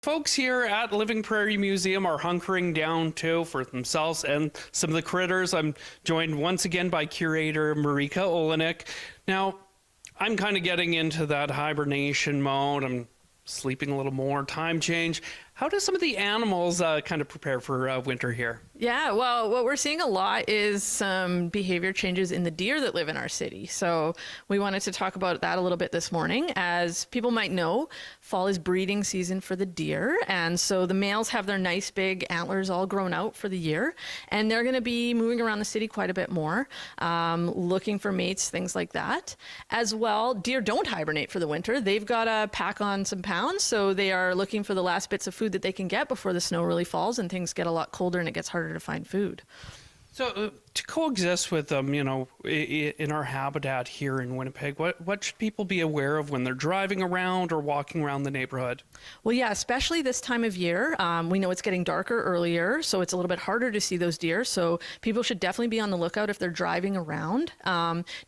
Folks here at Living Prairie Museum are hunkering down too for themselves and some of the critters. I'm joined once again by curator Marika Olynyk. Now, I'm kind of getting into that hibernation mode. I'm sleeping a little more, time change. How do some of the animals kind of prepare for winter here? Yeah, well, what we're seeing a lot is some behavior changes in the deer that live in our city. So we wanted to talk about that a little bit this morning. As people might know, fall is breeding season for the deer. And so the males have their nice big antlers all grown out for the year. And they're going to be moving around the city quite a bit more, looking for mates, things like that. As well, deer don't hibernate for the winter. They've got to pack on some pounds. So they are looking for the last bits of food that they can get before the snow really falls and things get a lot colder and it gets harder to find food. So to coexist with them, in our habitat here in Winnipeg, what should people be aware of when they're driving around or walking around the neighborhood? Well, yeah, especially this time of year. We know it's getting darker earlier, so it's a little bit harder to see those deer. So people should definitely be on the lookout if they're driving around.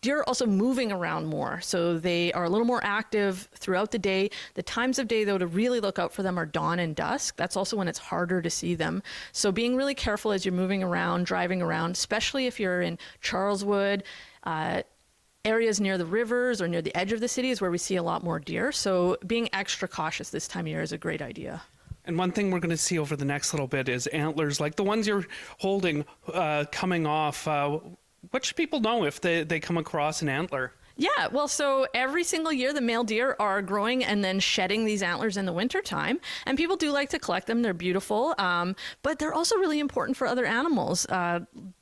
Deer are also moving around more, so they are a little more active throughout the day. The times of day, though, to really look out for them are dawn and dusk. That's also when it's harder to see them. So being really careful as you're moving around, driving around, especially if you're in Charleswood, areas near the rivers or near the edge of the city is where we see a lot more deer. So being extra cautious this time of year is a great idea. And one thing we're going to see over the next little bit is antlers, like the ones you're holding coming off. What should people know if they come across an antler? Yeah, well, so every single year the male deer are growing and then shedding these antlers in the wintertime. And people do like to collect them. They're beautiful, but they're also really important for other animals.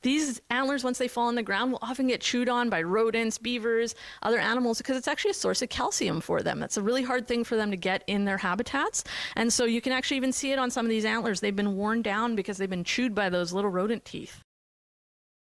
These antlers, once they fall on the ground, will often get chewed on by rodents, beavers, other animals, because it's actually a source of calcium for them. That's a really hard thing for them to get in their habitats. And so you can actually even see it on some of these antlers. They've been worn down because they've been chewed by those little rodent teeth.